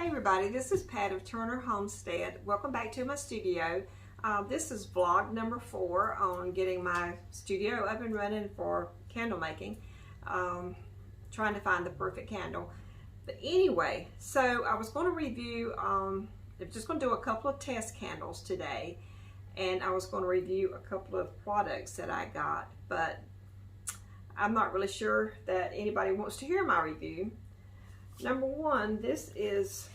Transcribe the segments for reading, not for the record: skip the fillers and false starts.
Hey everybody, this is Pat of Turner Homestead. Welcome back to my studio. This is vlog number 4 on getting my studio up and running for candle making. Trying to find the perfect candle. But anyway, so I was going to review, I'm just going to do a couple of test candles today. And I was going to review a couple of products that I got. But I'm not really sure that anybody wants to hear my review. Number 1, this is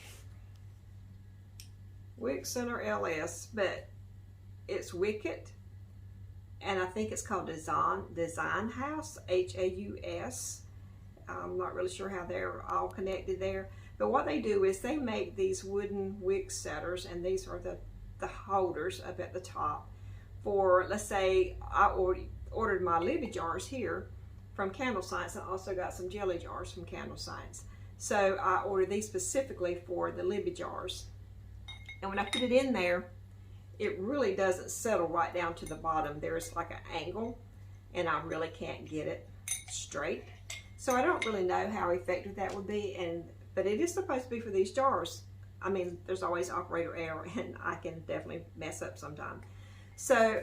Wick Center LS, but it's Wicked, and I think it's called Design House, H-A-U-S. I'm not really sure how they're all connected there, but what they do is they make these wooden wick setters, and these are the holders up at the top for, let's say, I ordered my Libby jars here from Candle Science. I also got some jelly jars from Candle Science. So I ordered these specifically for the Libby jars. And when I put it in there, it really doesn't settle right down to the bottom. There's like an angle, and I really can't get it straight. So I don't really know how effective that would be, but it is supposed to be for these jars. I mean, there's always operator error, and I can definitely mess up sometime. So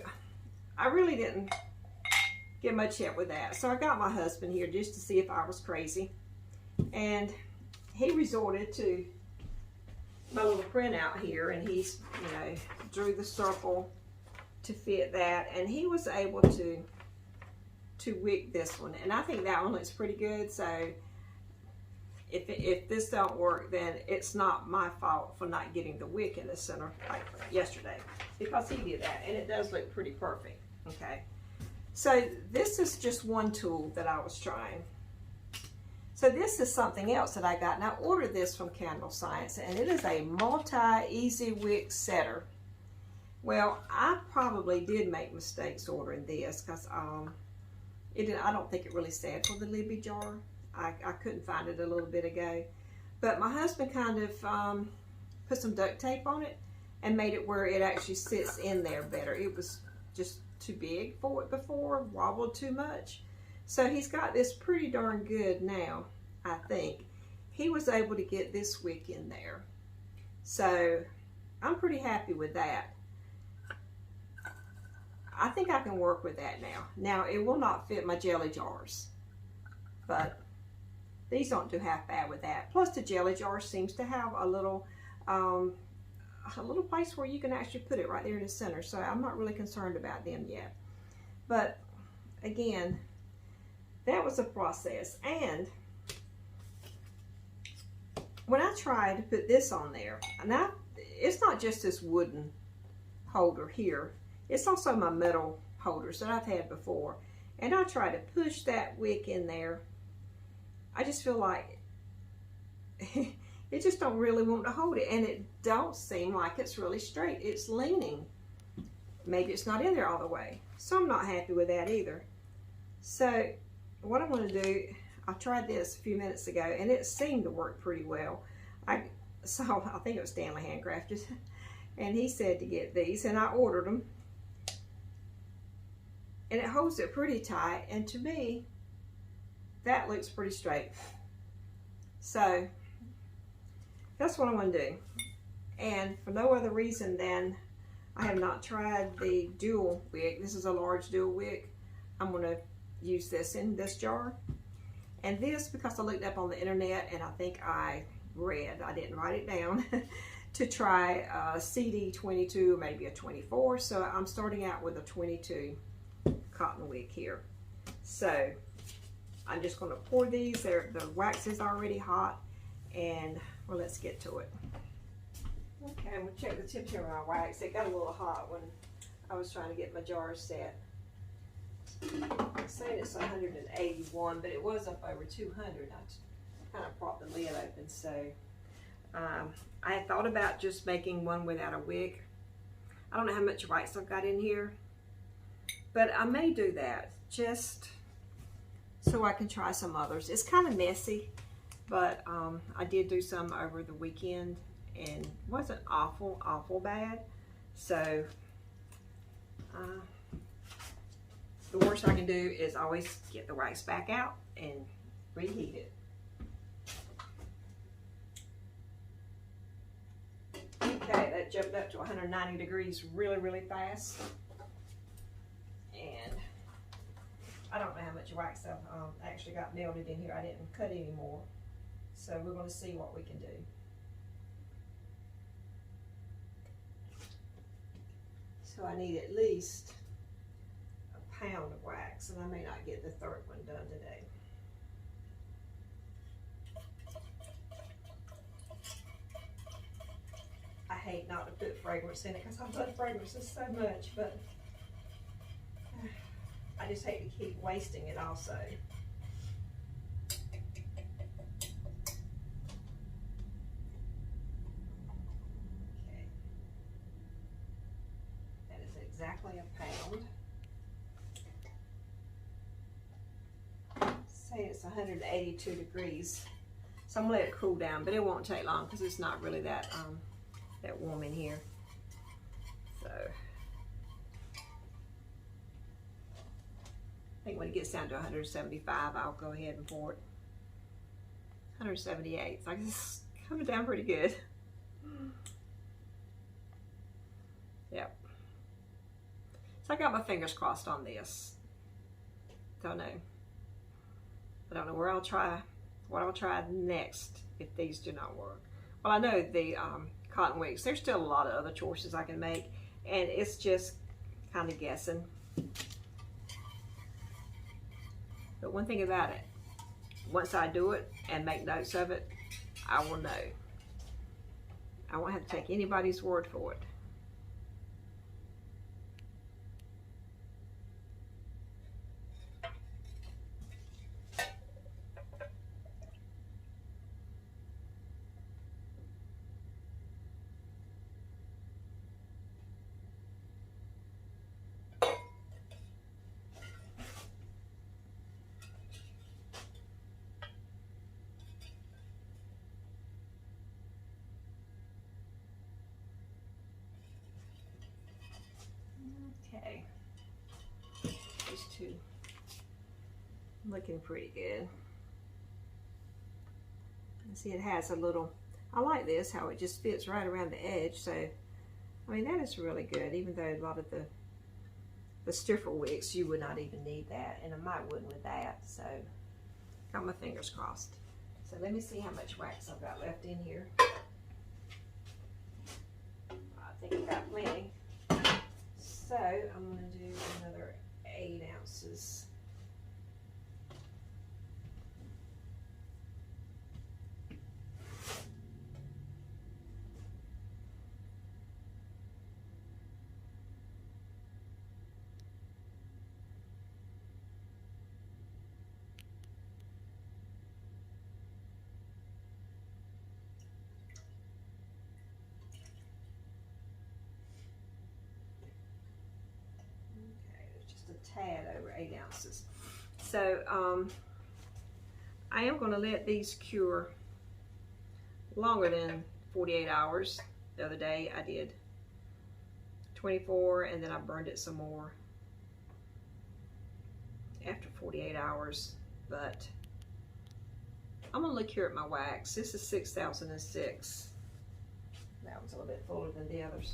I really didn't get much help with that. So I got my husband here just to see if I was crazy. And he resorted to my little printout here, and he's, drew the circle to fit that, and he was able to wick this one, and I think that one looks pretty good. So if this don't work, then it's not my fault for not getting the wick in the center like yesterday, because he did that, and it does look pretty perfect. Okay, so this is just one tool that I was trying. So this is something else that I got, and I ordered this from Candle Science, and it is a multi-easy wick setter. Well, I probably did make mistakes ordering this, because I don't think it really said for the Libby jar. I couldn't find it a little bit ago. But my husband kind of put some duct tape on it and made it where it actually sits in there better. It was just too big for it before, wobbled too much. So he's got this pretty darn good now, I think. He was able to get this wick in there. So I'm pretty happy with that. I think I can work with that now. Now, it will not fit my jelly jars, but these don't do half bad with that. Plus, the jelly jar seems to have a little place where you can actually put it right there in the center. So I'm not really concerned about them yet. But again, that was a process. And when I tried to put this on there, and it's not just this wooden holder here, it's also my metal holders that I've had before. And I tried to push that wick in there. I just feel like it just don't really want to hold it, and it don't seem like it's really straight. It's leaning. Maybe it's not in there all the way. So I'm not happy with that either. So what I'm going to do, I tried this a few minutes ago, and it seemed to work pretty well. I think it was Stanley Handcrafted, and he said to get these, and I ordered them. And it holds it pretty tight, and to me, that looks pretty straight. So that's what I'm going to do. And for no other reason than I have not tried the dual wick. This is a large dual wick. I'm going to use this in this jar. And this, because I looked up on the internet, and I think I read, I didn't write it down, to try a CD22 or maybe a 24. So I'm starting out with a 22 cotton wick here. So I'm just going to pour these. The wax is already hot, and well, let's get to it. Okay, I'm going to check the temperature of my wax. It got a little hot when I was trying to get my jars set. I'm saying it's 181, but it was up over 200. I kind of propped the lid open. So I had thought about just making one without a wick. I don't know how much wax I've got in here, but I may do that just so I can try some others. It's kind of messy, but I did do some over the weekend, and it wasn't awful bad. So the worst I can do is always get the wax back out and reheat it. Okay, that jumped up to 190 degrees really, really fast. And I don't know how much wax I've actually got melted in here. I didn't cut any more. So we're going to see what we can do. So I need at least a pound of wax, and I may not get the third one done today. I hate not to put fragrance in it because I love fragrances so much, but I just hate to keep wasting it also. Okay. That is exactly a pound. Say it's 182 degrees. So I'm gonna let it cool down, but it won't take long because it's not really that warm in here. So I think when it gets down to 175, I'll go ahead and pour it. 178, so it's coming down pretty good. Yep. So I got my fingers crossed on this. Don't know. I don't know where I'll try, what I'll try next if these do not work. Well, I know the cotton wicks, there's still a lot of other choices I can make, and it's just kind of guessing. But one thing about it, once I do it and make notes of it, I will know. I won't have to take anybody's word for it. Okay, these two looking pretty good. And see, it has a little, I like this, how it just fits right around the edge. So, I mean, that is really good, even though a lot of the stiffer wicks, you would not even need that, and I might wouldn't with that. So, got my fingers crossed. So let me see how much wax I've got left in here. I think I've got plenty. So I'm going to do another 8 ounces. Tad over 8 ounces. So I am going to let these cure longer than 48 hours. The other day I did 24, and then I burned it some more after 48 hours. But I'm going to look here at my wax. This is 6006. That one's a little bit fuller than the others.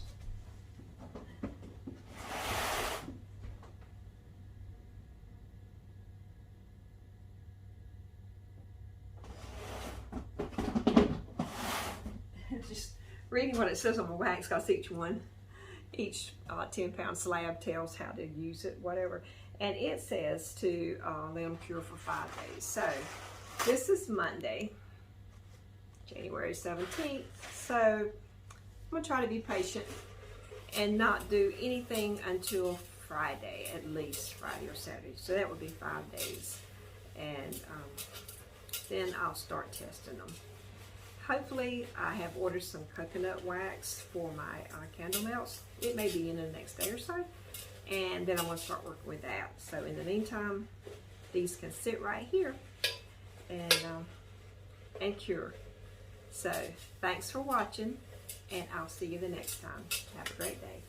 Just reading what it says on my wax, because each 10-pound slab tells how to use it, whatever. And it says to let them cure for 5 days. So this is Monday, January 17th. So I'm going to try to be patient and not do anything until Friday, at least Friday or Saturday. So that would be 5 days. And then I'll start testing them. Hopefully, I have ordered some coconut wax for my candle melts. It may be in the next day or so. And then I'm going to start working with that. So in the meantime, these can sit right here and cure. So thanks for watching, and I'll see you the next time. Have a great day.